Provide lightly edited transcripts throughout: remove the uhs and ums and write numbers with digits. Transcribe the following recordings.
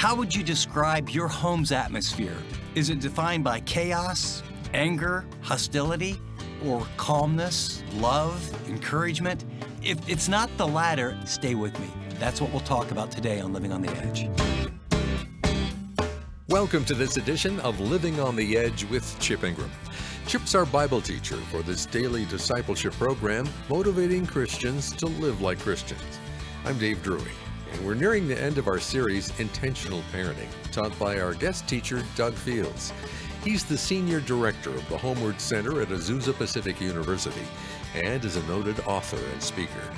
How would you describe your home's atmosphere? Is it defined by chaos, anger, hostility, or calmness, love, encouragement? If it's not the latter, stay with me. That's what we'll talk about today on Living on the Edge. Welcome to this edition of Living on the Edge with Chip Ingram. Chip's our Bible teacher for this Daily Discipleship program, motivating Christians to live like Christians. I'm Dave Drury, and we're nearing the end of our series, Intentional Parenting, taught by our guest teacher, Doug Fields. He's the Senior Director of the Homeward Center at Azusa Pacific University and is a noted author and speaker.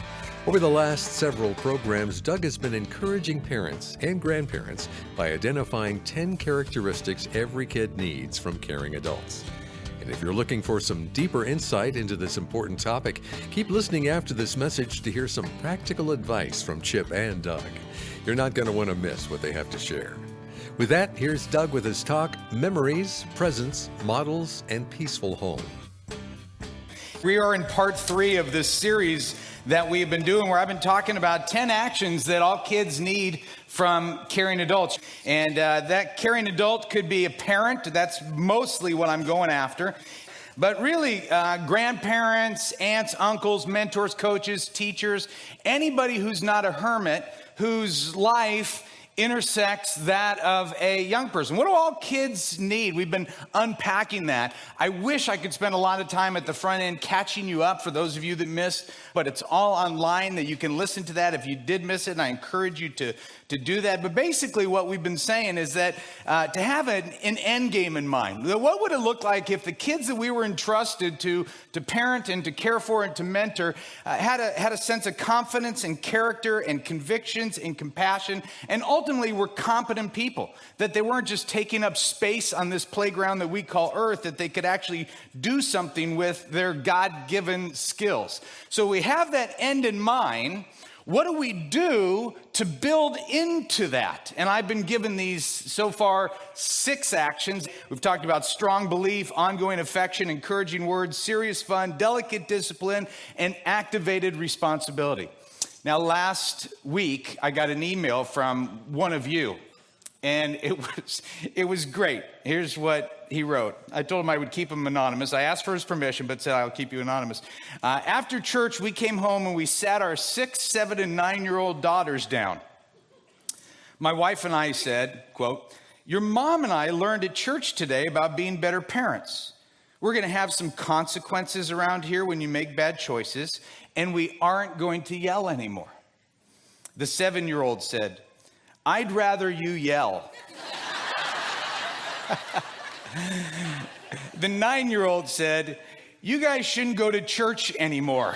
Over the last several programs, Doug has been encouraging parents and grandparents by identifying 10 characteristics every kid needs from caring adults. And if you're looking for some deeper insight into this important topic, keep listening after this message to hear some practical advice from Chip and Doug. You're not going to want to miss what they have to share. With that, here's Doug with his talk, Memories, Presence, Models, and Peaceful Home. We are in part 3 of this series that we've been doing where I've been talking about 10 actions that all kids need from caring adults. And that caring adult could be a parent. That's mostly what I'm going after. But really, grandparents, aunts, uncles, mentors, coaches, teachers, anybody who's not a hermit, whose life intersects that of a young person. What do all kids need? We've been unpacking that. I wish I could spend a lot of time at the front end catching you up for those of you that missed, but it's all online that you can listen to that if you did miss it, and I encourage you to do that. But basically what we've been saying is that to have an end game in mind. What would it look like if the kids that we were entrusted to parent and to care for and to mentor had a sense of confidence and character and convictions and compassion, and ultimately were competent people, that they weren't just taking up space on this playground that we call Earth, that they could actually do something with their God-given skills. So we have that end in mind. What do we do to build into that? And I've been given these so far 6 actions. We've talked about strong belief, ongoing affection, encouraging words, serious fun, delicate discipline, and activated responsibility. Now, last week, I got an email from one of you, and it was great. Here's what he wrote. I told him I would keep him anonymous. I asked for his permission, but said I'll keep you anonymous. After church, we came home and we sat our 6, 7, and 9-year-old daughters down. My wife and I said, quote, "Your mom and I learned at church today about being better parents. We're going to have some consequences around here when you make bad choices, and we aren't going to yell anymore." The 7-year-old said, "I'd rather you yell." The 9-year-old said, "You guys shouldn't go to church anymore."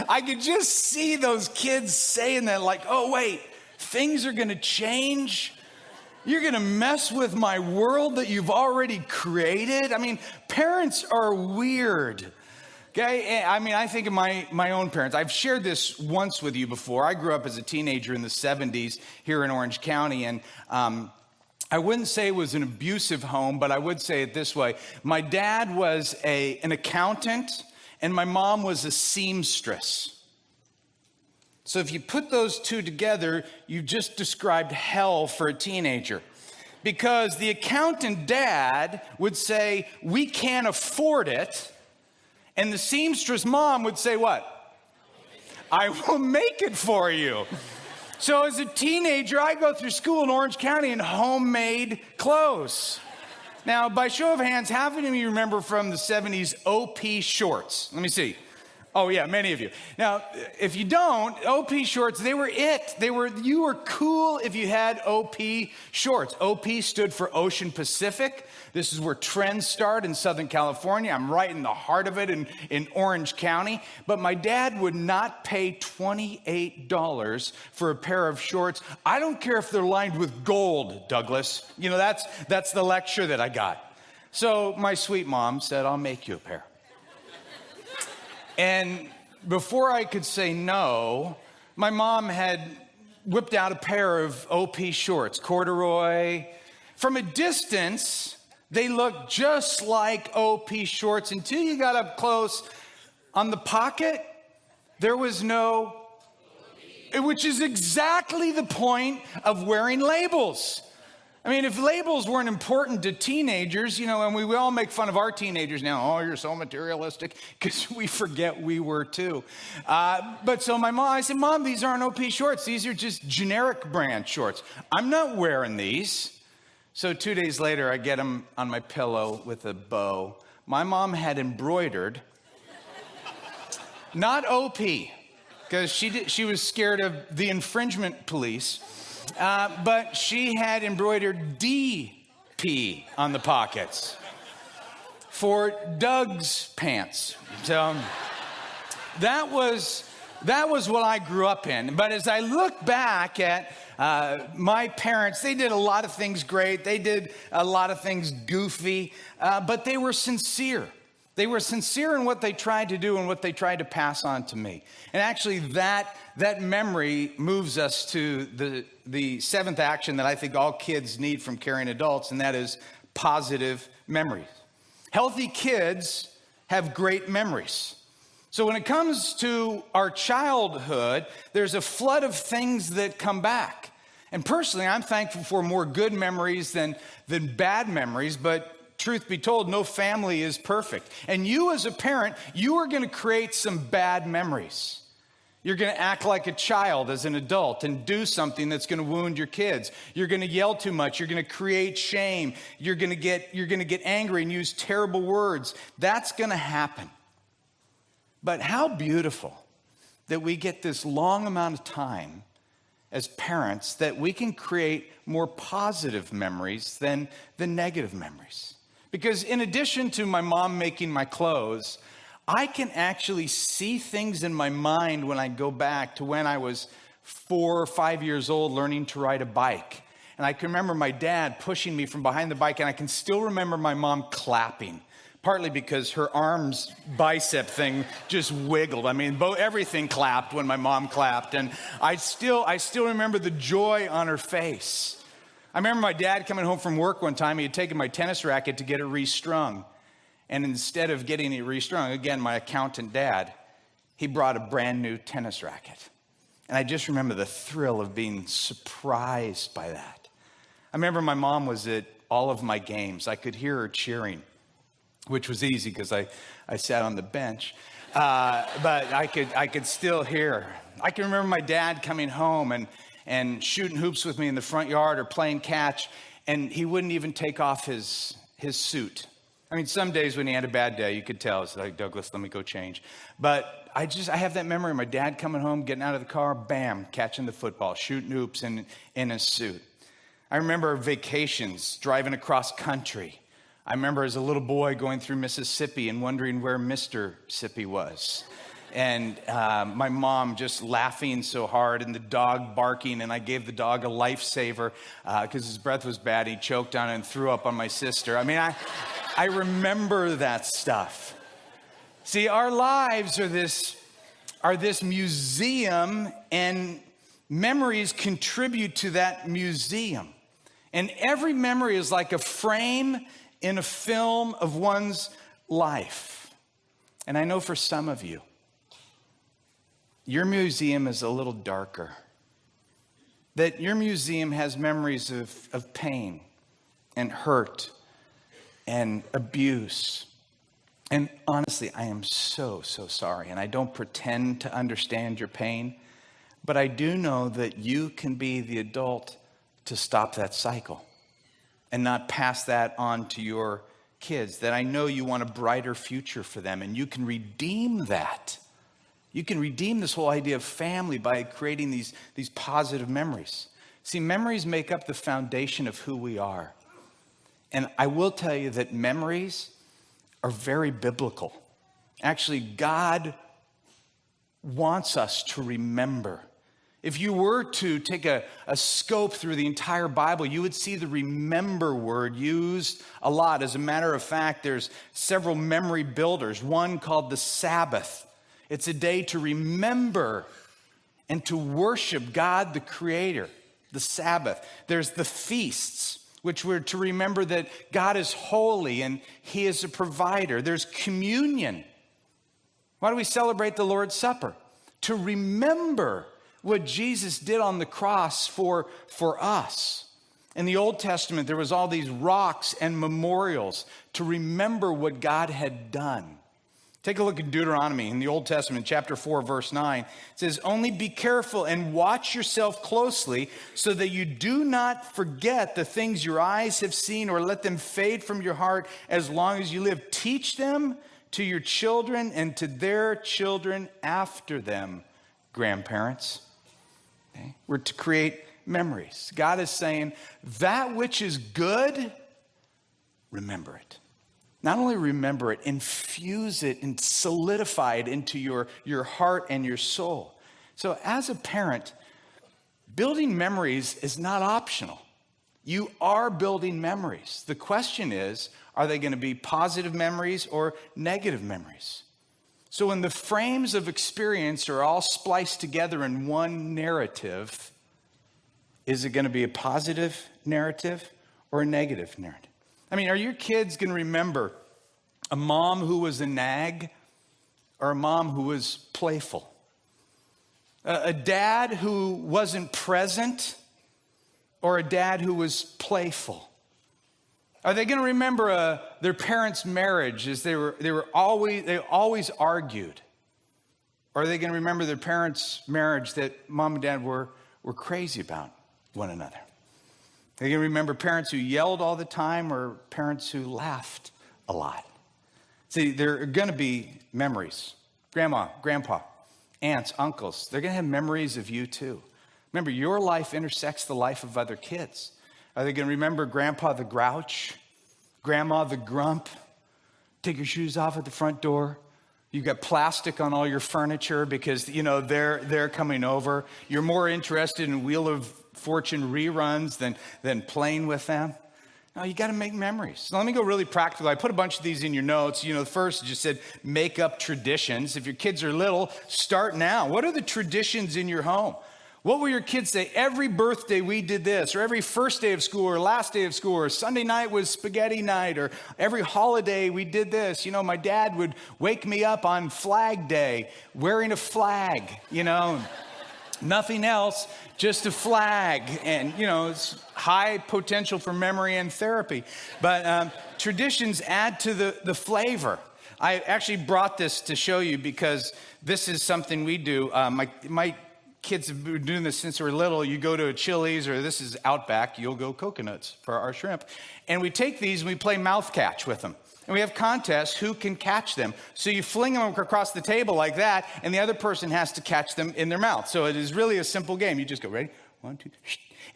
I could just see those kids saying that, like, oh, wait, things are going to change? You're going to mess with my world that you've already created? I mean, parents are weird. Okay, I mean, I think of my own parents. I've shared this once with you before. I grew up as a teenager in the 70s here in Orange County, and I wouldn't say it was an abusive home, but I would say it this way. My dad was an accountant, and my mom was a seamstress. So if you put those two together, you just described hell for a teenager. Because the accountant dad would say, "We can't afford it." And the seamstress mom would say what? "I will make it for you." So as a teenager, I go through school in Orange County in homemade clothes. Now, by show of hands, how many of you remember from the 70s OP shorts? Let me see. Oh yeah, many of you. Now, if you don't, OP shorts, they were it. You were cool if you had OP shorts. OP stood for Ocean Pacific. This is where trends start in Southern California. I'm right in the heart of it in Orange County. But my dad would not pay $28 for a pair of shorts. I don't care if they're lined with gold, Douglas. You know, that's the lecture that I got. So my sweet mom said, "I'll make you a pair." And before I could say no, my mom had whipped out a pair of OP shorts, corduroy. From a distance, they looked just like OP shorts until you got up close. On the pocket, there was no which is exactly the point of wearing labels. I mean, if labels weren't important to teenagers, and we all make fun of our teenagers now. Oh, you're so materialistic, because we forget we were too. So I said, Mom, these aren't OP shorts. These are just generic brand shorts. I'm not wearing these. So 2 days later, I get them on my pillow with a bow. My mom had embroidered, not OP, because she was scared of the infringement police. But she had embroidered DP on the pockets for Doug's pants. So that was what I grew up in. But as I look back at my parents, they did a lot of things great. They did a lot of things goofy, but they were sincere. They were sincere in what they tried to do and what they tried to pass on to me. And actually that memory moves us to the seventh action that I think all kids need from caring adults, and that is positive memories. Healthy kids have great memories. So when it comes to our childhood, there's a flood of things that come back. And personally, I'm thankful for more good memories than bad memories, but truth be told, no family is perfect. And you as a parent, you are going to create some bad memories. You're going to act like a child as an adult and do something that's going to wound your kids. You're going to yell too much. You're going to create shame. You're going to get angry and use terrible words. That's going to happen. But how beautiful that we get this long amount of time as parents that we can create more positive memories than the negative memories. Because in addition to my mom making my clothes, I can actually see things in my mind when I go back to when I was 4 or 5 years old learning to ride a bike. And I can remember my dad pushing me from behind the bike, and I can still remember my mom clapping, partly because her arms bicep thing just wiggled. I mean, everything clapped when my mom clapped, and I still remember the joy on her face. I remember my dad coming home from work one time. He had taken my tennis racket to get it restrung. And instead of getting it restrung, again, my accountant dad, he brought a brand new tennis racket. And I just remember the thrill of being surprised by that. I remember my mom was at all of my games. I could hear her cheering, which was easy because I sat on the bench. But I could still hear her. I can remember my dad coming home and shooting hoops with me in the front yard or playing catch, and he wouldn't even take off his suit. I mean, some days when he had a bad day, you could tell. It's like, Douglas, let me go change. But I have that memory of my dad coming home, getting out of the car, bam, catching the football, shooting hoops in a suit. I remember vacations, driving across country. I remember as a little boy going through Mississippi and wondering where Mr. Sippy was. And my mom just laughing so hard and the dog barking, and I gave the dog a lifesaver because his breath was bad. He choked on it and threw up on my sister. I mean, I remember that stuff. See, our lives are this museum, and memories contribute to that museum. And every memory is like a frame in a film of one's life. And I know for some of you, your museum is a little darker. That your museum has memories of pain and hurt and abuse. And honestly, I am so sorry. And I don't pretend to understand your pain, but I do know that you can be the adult to stop that cycle and not pass that on to your kids. That I know you want a brighter future for them, and you can redeem that. You can redeem this whole idea of family by creating these positive memories. See, memories make up the foundation of who we are. And I will tell you that memories are very biblical. Actually, God wants us to remember. If you were to take a scope through the entire Bible, you would see the remember word used a lot. As a matter of fact, there's several memory builders. One called the Sabbath. It's a day to remember and to worship God, the Creator, the Sabbath. There's the feasts, which were to remember that God is holy and He is a provider. There's communion. Why do we celebrate the Lord's Supper? To remember what Jesus did on the cross for us. In the Old Testament, there was all these rocks and memorials to remember what God had done. Take a look at Deuteronomy in the Old Testament, chapter 4, verse 9. It says, only be careful and watch yourself closely so that you do not forget the things your eyes have seen or let them fade from your heart as long as you live. Teach them to your children and to their children after them, grandparents. Okay? We're to create memories. God is saying, that which is good, remember it. Not only remember it, infuse it and solidify it into your heart and your soul. So as a parent, building memories is not optional. You are building memories. The question is, are they going to be positive memories or negative memories? So when the frames of experience are all spliced together in one narrative, is it going to be a positive narrative or a negative narrative? I mean, are your kids going to remember a mom who was a nag or a mom who was playful? A dad who wasn't present or a dad who was playful? Are they going to remember their parents' marriage as they always argued? Or are they going to remember their parents' marriage that mom and dad were crazy about one another? Are they going to remember parents who yelled all the time or parents who laughed a lot? See, there are going to be memories. Grandma, grandpa, aunts, uncles, they're going to have memories of you too. Remember, your life intersects the life of other kids. Are they going to remember grandpa the grouch, grandma the grump? Take your shoes off at the front door. You've got plastic on all your furniture because, they're coming over. You're more interested in Wheel of Fortune reruns than playing with them. No, you got to make memories. So let me go really practical. I put a bunch of these in your notes. The first just said make up traditions. If your kids are little, start now. What are the traditions in your home? What will your kids say? Every birthday we did this, or every first day of school, or last day of school, or Sunday night was spaghetti night, or every holiday we did this. My dad would wake me up on Flag Day wearing a flag, nothing else, just a flag. And, it's high potential for memory and therapy. But traditions add to the flavor. I actually brought this to show you because this is something we do. My kids have been doing this since they were little. You go to a Chili's, or this is Outback, you'll go coconuts for our shrimp. And we take these and we play mouth catch with them. And we have contests who can catch them. So you fling them across the table like that, and the other person has to catch them in their mouth. So it is really a simple game. You just go, ready? 1, 2,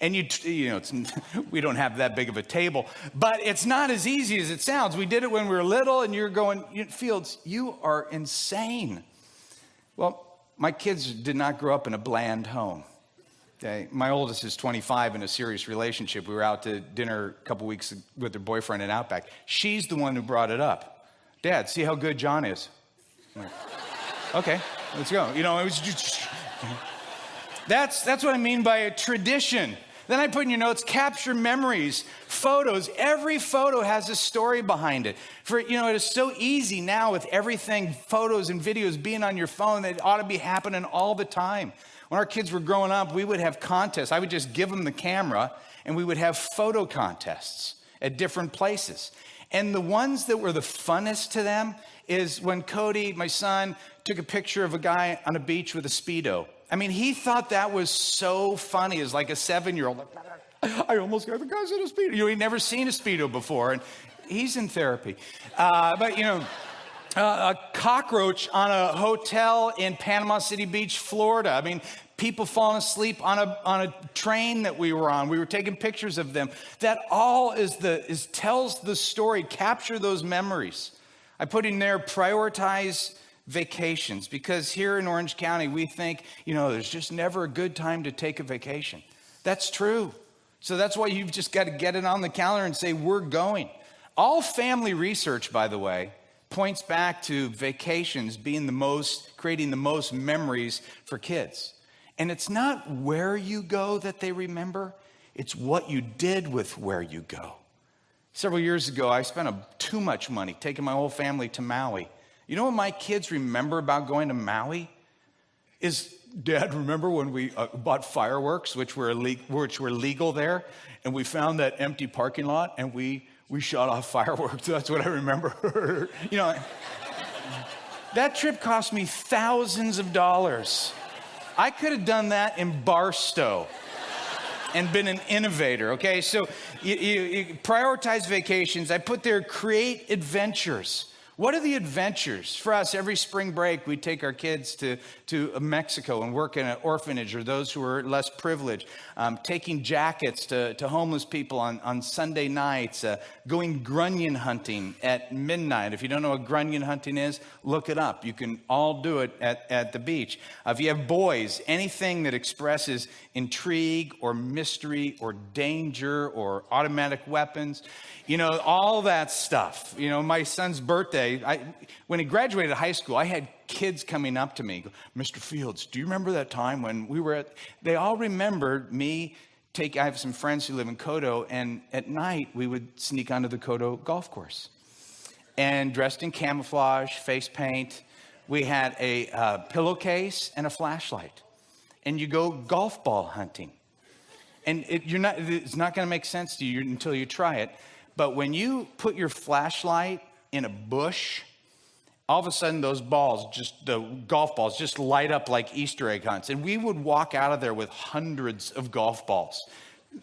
and we don't have that big of a table. But it's not as easy as it sounds. We did it when we were little, and you're going, Fields, you are insane. Well, my kids did not grow up in a bland home. Okay? My oldest is 25 in a serious relationship. We were out to dinner a couple weeks with her boyfriend at Outback. She's the one who brought it up. Dad, see how good John is. I'm like, okay, let's go. It was just... That's what I mean by a tradition. Then I put in your notes, capture memories, photos. Every photo has a story behind it. It is so easy now with everything, photos and videos being on your phone, that it ought to be happening all the time. When our kids were growing up, we would have contests. I would just give them the camera, and we would have photo contests at different places. And the ones that were the funnest to them is when Cody, my son, took a picture of a guy on a beach with a Speedo. I mean, he thought that was so funny as like a 7-year-old. Like, I almost got the guy's in a Speedo. He'd never seen a Speedo before, and he's in therapy. A cockroach on a hotel in Panama City Beach, Florida. I mean, people falling asleep on a train that we were on. We were taking pictures of them. That all tells the story. Capture those memories. I put in there, prioritize vacations, because here in Orange County, we think, there's just never a good time to take a vacation. That's true. So that's why you've just got to get it on the calendar and say, we're going. All family research, by the way, points back to vacations creating the most memories for kids. And it's not where you go that they remember, it's what you did with where you go. Several years ago, I spent too much money taking my whole family to Maui. You know what my kids remember about going to Maui? Is Dad, remember when we bought fireworks, which were legal there, and we found that empty parking lot, and we shot off fireworks. That's what I remember. That trip cost me thousands of dollars. I could have done that in Barstow and been an innovator, okay? So you prioritize vacations. I put there, create adventures. What are the adventures? For us, every spring break, we take our kids to Mexico and work in an orphanage or those who are less privileged, taking jackets to homeless people on Sunday nights, going grunion hunting at midnight. If you don't know what grunion hunting is, look it up. You can all do it at the beach. If you have boys, anything that expresses intrigue or mystery or danger or automatic weapons, all that stuff. My son's birthday, when he graduated high school, I had kids coming up to me, Mr. Fields, do you remember that time when we were they all remembered me. I have some friends who live in Kodo, and at night we would sneak onto the Kodo golf course. And dressed in camouflage, face paint, we had a pillowcase and a flashlight. And you go golf ball hunting. And it's not going to make sense to you until you try it. But when you put your flashlight in a bush, all of a sudden the golf balls just light up like Easter egg hunts. And we would walk out of there with hundreds of golf balls.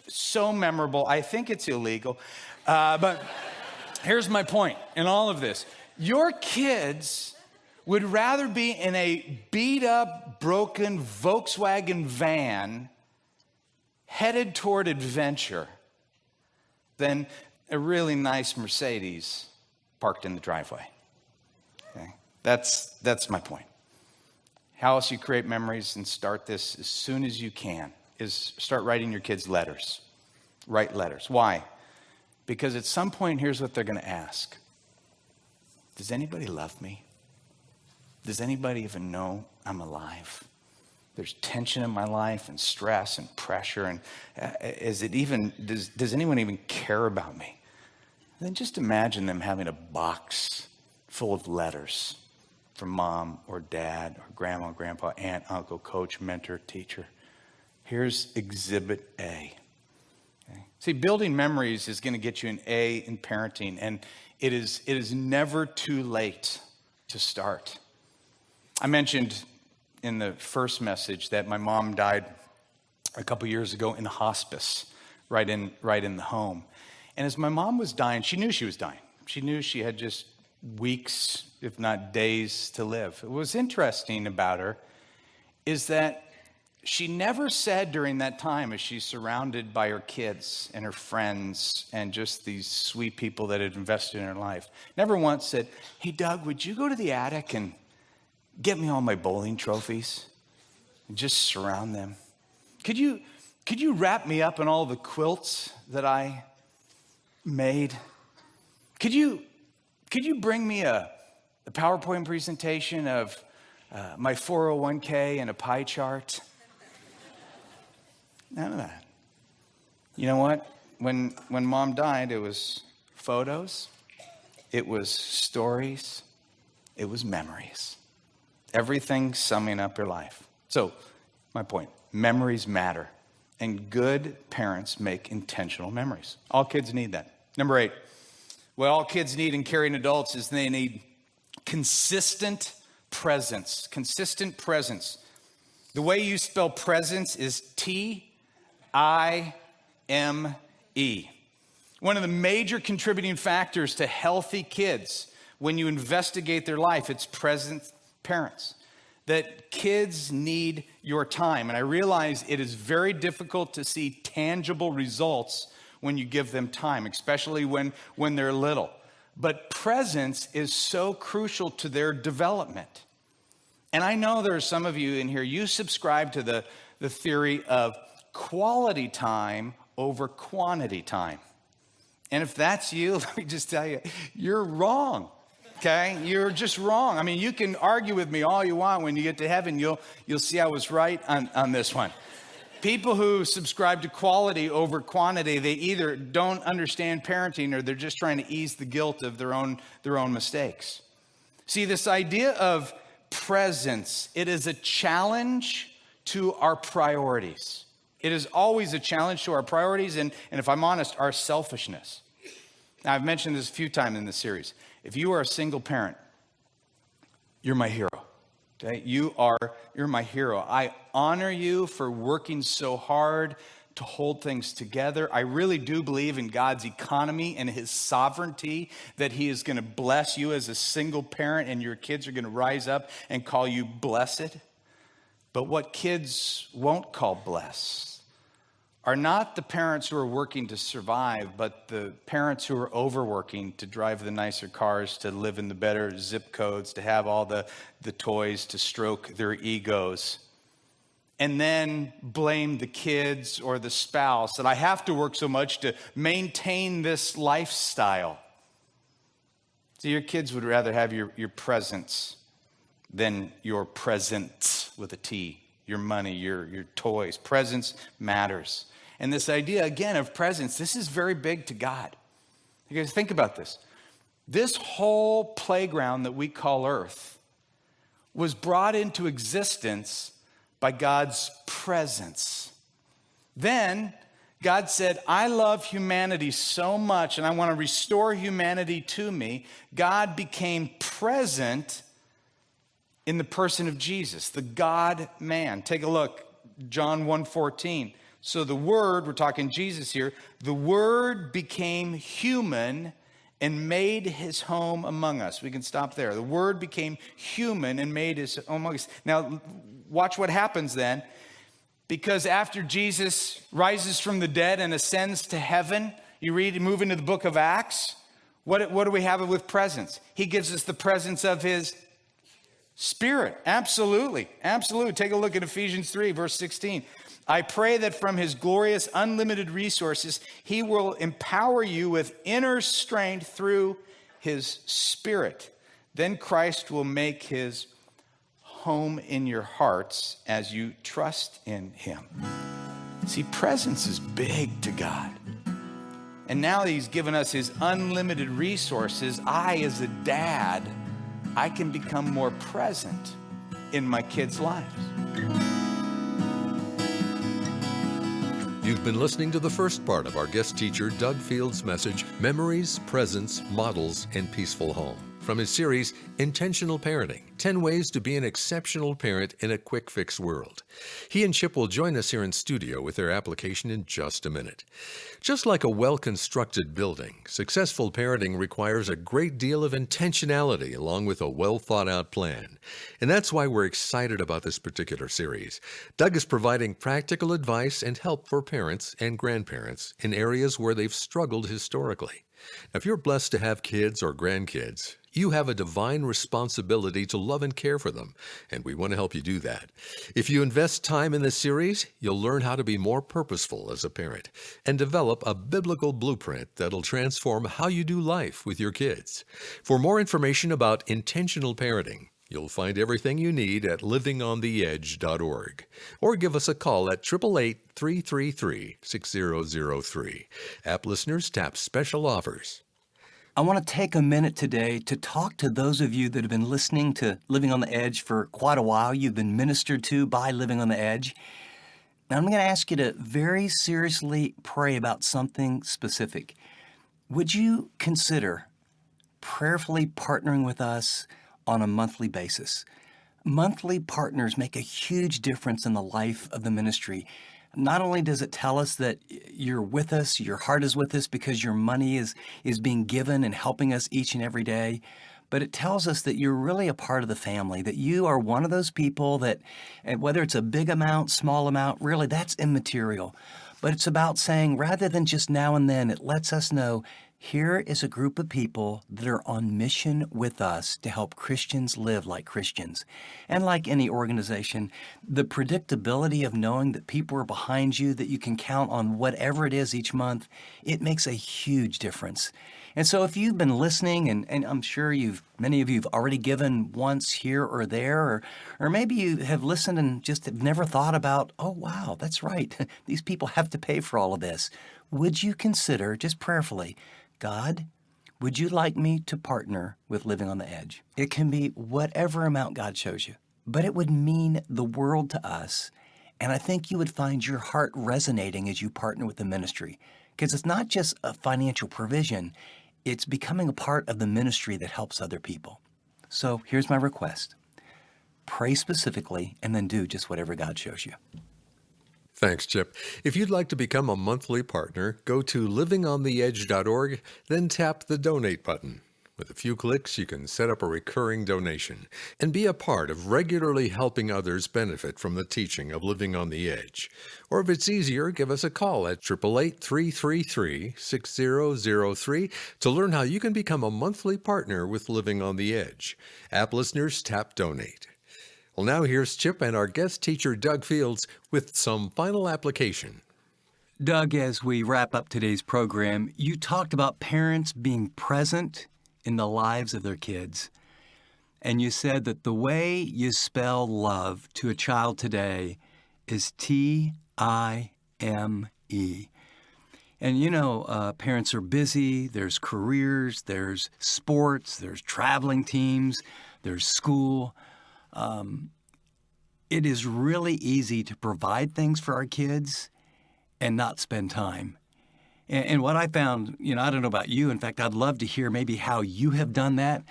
So memorable. I think it's illegal. But here's my point in all of this. Your kids would rather be in a beat up, broken Volkswagen van headed toward adventure than a really nice Mercedes parked in the driveway. Okay? That's my point. How else you create memories and start this as soon as you can is start writing your kids letters. Write letters. Why? Because at some point, here's what they're going to ask. Does anybody love me? Does anybody even know I'm alive? There's tension in my life and stress and pressure. And does anyone even care about me? And then just imagine them having a box full of letters from mom or dad or grandma, grandpa, aunt, uncle, coach, mentor, teacher. Here's exhibit A. Okay? See, building memories is going to get you an A in parenting. And it is never too late to start. I mentioned in the first message that my mom died a couple years ago in hospice, right in the home. And as my mom was dying, she knew she was dying. She knew she had just weeks, if not days, to live. What was interesting about her is that she never said during that time, as she's surrounded by her kids and her friends and just these sweet people that had invested in her life, never once said, hey, Doug, would you go to the attic and get me all my bowling trophies and just surround them? Could you wrap me up in all the quilts that I made? Could you bring me a PowerPoint presentation of my 401k and a pie chart? None of that. You know what? When mom died, it was photos, it was stories, it was memories. Everything summing up your life. So, my point, memories matter. And good parents make intentional memories. All kids need that. Number 8, what all kids need in caring adults is they need consistent presence. Consistent presence. The way you spell presence is T-I-M-E. One of the major contributing factors to healthy kids, when you investigate their life, it's present parents. That kids need your time. And I realize it is very difficult to see tangible results when you give them time, especially when they're little. But presence is so crucial to their development. And I know there are some of you in here, you subscribe to the theory of quality time over quantity time. And if that's you, let me just tell you, you're wrong. Okay, you're just wrong. I mean, you can argue with me all you want. When you get to heaven, you'll see I was right on this one. People who subscribe to quality over quantity, they either don't understand parenting or they're just trying to ease the guilt of their own mistakes. See, this idea of presence, it is a challenge to our priorities. It is always a challenge to our priorities and if I'm honest, our selfishness. Now, I've mentioned this a few times in this series. If you are a single parent, you're my hero. Okay? You're my hero. I honor you for working so hard to hold things together. I really do believe in God's economy and his sovereignty, that he is going to bless you as a single parent and your kids are going to rise up and call you blessed. But what kids won't call blessed are not the parents who are working to survive, but the parents who are overworking to drive the nicer cars, to live in the better zip codes, to have all the toys, to stroke their egos, and then blame the kids or the spouse that I have to work so much to maintain this lifestyle. So your kids would rather have your presence than your presents with a T, your money, your toys. Presence matters. And this idea, again, of presence, this is very big to God. You guys think about this. This whole playground that we call Earth was brought into existence by God's presence. Then God said, I love humanity so much and I want to restore humanity to me. God became present in the person of Jesus, the God-man. Take a look, John 1:14. So the Word, we're talking Jesus here, the Word became human and made his home among us. We can stop there. The Word became human and made his home among us. Now, watch what happens then. Because after Jesus rises from the dead and ascends to heaven, you move into the book of Acts, what do we have with presence? He gives us the presence of his Spirit. Absolutely. Absolutely. Take a look at Ephesians 3, verse 16. I pray that from his glorious, unlimited resources, he will empower you with inner strength through his Spirit. Then Christ will make his home in your hearts as you trust in him. See, presence is big to God. And now that he's given us his unlimited resources, I, as a dad, I can become more present in my kids' lives. You've been listening to the first part of our guest teacher Doug Field's message, Memories, Presence, Models, and Peaceful Home, from his series, Intentional Parenting, 10 Ways to be an Exceptional Parent in a Quick Fix World. He and Chip will join us here in studio with their application in just a minute. Just like a well-constructed building, successful parenting requires a great deal of intentionality along with a well-thought-out plan. And that's why we're excited about this particular series. Doug is providing practical advice and help for parents and grandparents in areas where they've struggled historically. Now, if you're blessed to have kids or grandkids, you have a divine responsibility to love and care for them, and we want to help you do that. If you invest time in this series, you'll learn how to be more purposeful as a parent and develop a biblical blueprint that'll transform how you do life with your kids. For more information about intentional parenting, you'll find everything you need at livingontheedge.org. Or give us a call at 888-333-6003. App listeners tap special offers. I want to take a minute today to talk to those of you that have been listening to Living on the Edge for quite a while. You've been ministered to by Living on the Edge. Now, I'm going to ask you to very seriously pray about something specific. Would you consider prayerfully partnering with us on a monthly basis? Monthly partners make a huge difference in the life of the ministry. Not only does it tell us that you're with us, your heart is with us because your money is being given and helping us each and every day, but it tells us that you're really a part of the family, that you are one of those people that, and whether it's a big amount, small amount, really that's immaterial. But it's about saying, rather than just now and then, it lets us know, here is a group of people that are on mission with us to help Christians live like Christians. And like any organization, the predictability of knowing that people are behind you, that you can count on whatever it is each month, it makes a huge difference. And so if you've been listening, and I'm sure many of you have already given once here or there, or maybe you have listened and just have never thought about, oh, wow, that's right. These people have to pay for all of this. Would you consider, just prayerfully, God, would you like me to partner with Living on the Edge? It can be whatever amount God shows you, but it would mean the world to us. And I think you would find your heart resonating as you partner with the ministry, because it's not just a financial provision, it's becoming a part of the ministry that helps other people. So here's my request. Pray specifically and then do just whatever God shows you. Thanks, Chip. If you'd like to become a monthly partner, go to livingontheedge.org, then tap the donate button. With a few clicks, you can set up a recurring donation and be a part of regularly helping others benefit from the teaching of Living on the Edge. Or if it's easier, give us a call at 888-333-6003 to learn how you can become a monthly partner with Living on the Edge. App listeners, tap donate. Well, now here's Chip and our guest teacher, Doug Fields, with some final application. Doug, as we wrap up today's program, you talked about parents being present in the lives of their kids. And you said that the way you spell love to a child today is T-I-M-E. And you know, parents are busy, there's careers, there's sports, there's traveling teams, there's school. It is really easy to provide things for our kids and not spend time. And what I found, you know, I don't know about you. In fact, I'd love to hear maybe how you have done that.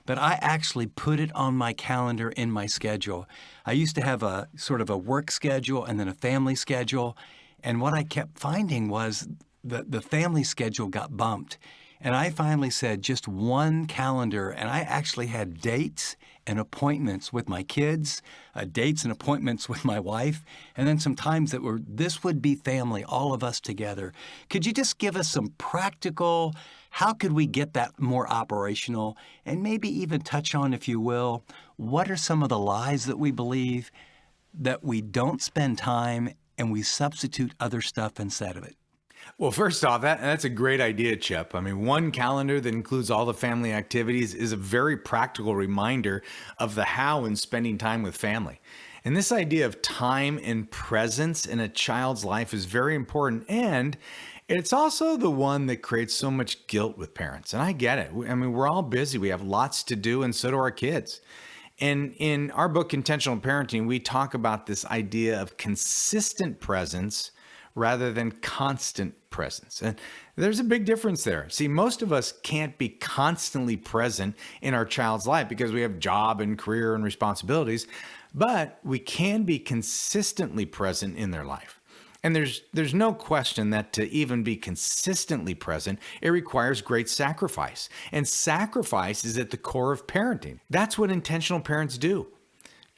But I actually put it on my calendar in my schedule. I used to have a sort of a work schedule and then a family schedule. And what I kept finding was the family schedule got bumped. And I finally said just one calendar, and I actually had dates and appointments with my kids, dates and appointments with my wife, and then some times that this would be family, all of us together. Could you just give us some practical, how could we get that more operational, and maybe even touch on, if you will, what are some of the lies that we believe that we don't spend time and we substitute other stuff instead of it? Well, first off, that's a great idea, Chip. I mean, one calendar that includes all the family activities is a very practical reminder of the how in spending time with family. And this idea of time and presence in a child's life is very important. And it's also the one that creates so much guilt with parents. And I get it. I mean, we're all busy. We have lots to do, and so do our kids. And in our book, Intentional Parenting, we talk about this idea of consistent presence rather than constant presence. And there's a big difference there. See, most of us can't be constantly present in our child's life because we have job and career and responsibilities, but we can be consistently present in their life. And there's no question that to even be consistently present, it requires great sacrifice. And sacrifice is at the core of parenting. That's what intentional parents do.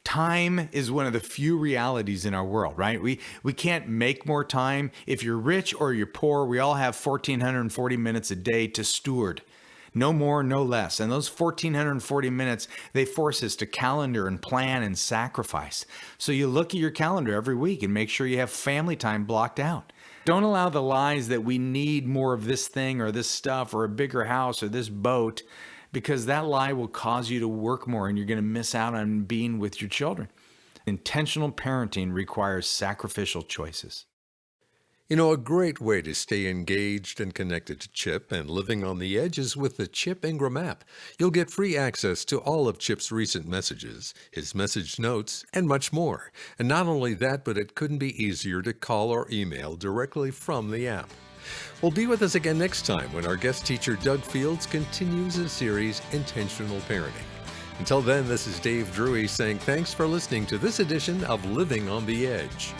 Time is one of the few realities in our world, right? We can't make more time. If you're rich or you're poor, we all have 1,440 minutes a day to steward. No more, no less. And those 1,440 minutes, they force us to calendar and plan and sacrifice. So you look at your calendar every week and make sure you have family time blocked out. Don't allow the lies that we need more of this thing or this stuff or a bigger house or this boat, because that lie will cause you to work more and you're going to miss out on being with your children. Intentional parenting requires sacrificial choices. You know, a great way to stay engaged and connected to Chip and Living on the Edge is with the Chip Ingram app. You'll get free access to all of Chip's recent messages, his message notes, and much more. And not only that, but it couldn't be easier to call or email directly from the app. Well, be with us again next time when our guest teacher Doug Fields continues the series Intentional Parenting. Until then, this is Dave Drury saying thanks for listening to this edition of Living on the Edge.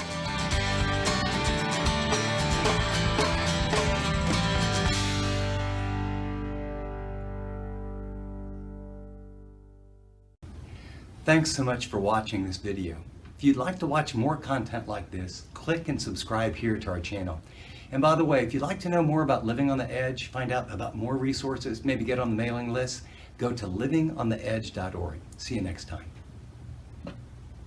Thanks so much for watching this video. If you'd like to watch more content like this, click and subscribe here to our channel. And by the way, if you'd like to know more about Living on the Edge, find out about more resources, maybe get on the mailing list, go to livingontheedge.org. See you next time.